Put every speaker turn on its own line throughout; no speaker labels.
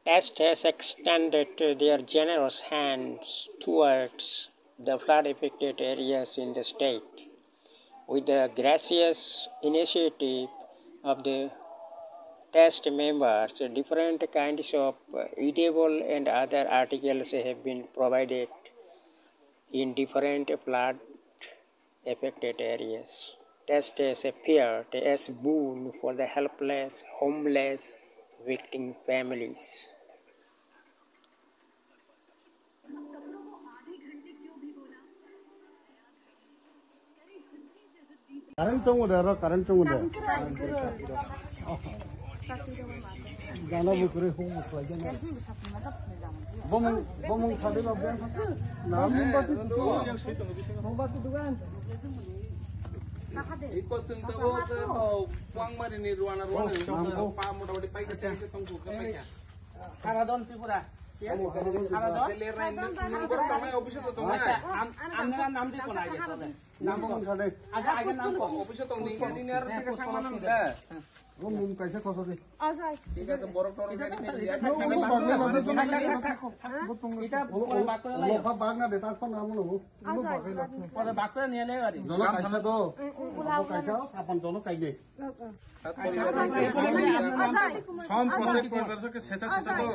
TEST has extended their generous hands towards the flood-affected areas in the state. With the gracious initiative of the TEST members, different kinds of edible and other articles have been provided in different flood-affected areas. TEST has appeared as boon for the helpless, homeless, victim families.
Current song udah, current song udah. Gana bukre home lagi na. Bomong khade lob dan satu. Mombati dugan.
Ikut sentuh atau uang mana ni ruangan pam udah dipakai kerja tunggu kepeknya.
Karadon Tripura. Karadon.
Lerain ni baru kami office tu tu mana.
Anda nam di kona aja tu.
Bomong khade.
Agak nam ko.
Office tu ni kan ini harus kita sama nama.
Bomong kaisa kosa deh.
Kita tu borok borok ni lihat.
Kita boleh bakul lagi.
Loka bagna deh, tak pun kamu loh. Lu pakai lah.
Boleh bakul ni lagi.
Jono kaisa tuh. Loka kaisa, sapan jono kai deh.
Som প্রত্যেক প্রদর্শকে শেষা শেষা তো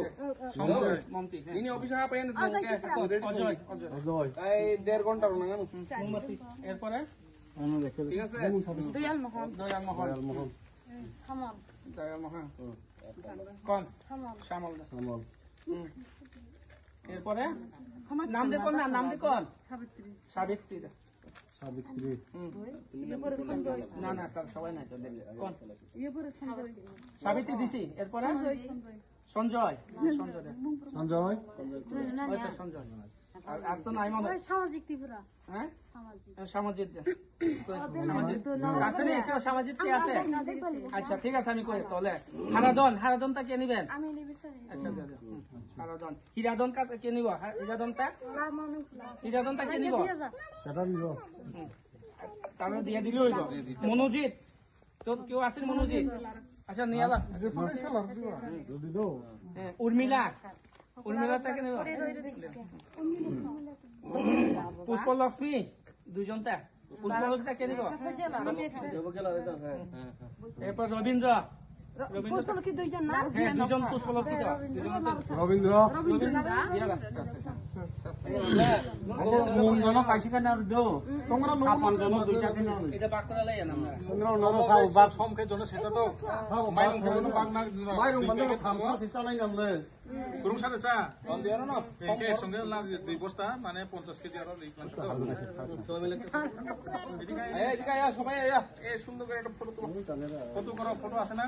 som মমতি ইনি অফিসে আপেন অজয় এই 1.5 ঘন্টা না মোমবাতি এরপরে
আমি দেখে
ঠিক আছে
দয়াল মোহন সামল
দয়াল মোহন কোন শ্যামল
এরপরে নাম দেখুন নাম দেখুন সাবিত্রী না না তার সবাই নাই তো কোন সাবিত্রী দিছি এরপরে সঞ্জয়
সঞ্জয়
আর তো নাই মনে
সামাজিক ত্রিপুরা
হ্যাঁ সামাজিক আছে নি কেউ সামাজিক কি আছে আচ্ছা ঠিক আছে আমি কই তাহলে হারাদনটা কে নিবেন
আমি নিবি স্যার
আচ্ছা হারাদন হিরাদন কে নিব হিরাদনটা কে নিব
সেটা নিব
তাহলে দিয়ে দিলে হইব মনোজিৎ তো কেউ আছে মনোজিৎ আচ্ছা নিয়ে আলা
যদি দাও
উর্মিলা তাকে নিব পুষ্পলক্ষ্মী দুজনটা পুষ্পলক্ষ্মী কে নিব এরপর রবীন্দ্র
পুষ্পলক্ষ্মী দুইজন না
হ্যাঁ দুজন পুষ্পলক্ষ্মী
রবীন্দ্র জনো কাইছে কেন আর দাও তোমরা সাপান জনো দুইটা কেন
এটা বাক করে লাইয়া আমরা
তোমরা নরো সাও বাক
সমকে জন্য শেষা তো
মাইরুম খেলো বাক না মাইরুম বন্ধ খামসা সিসা নাই নামলে
গুরুং সাথে চা বন্ধ দিও না একে একসঙ্গে দুই বস্তা মানে 50 কেজি আর এই প্ল্যান্ট তো এদিকে সবাই এই সুন্দর করে একটা ফটো করো ফটো আছে না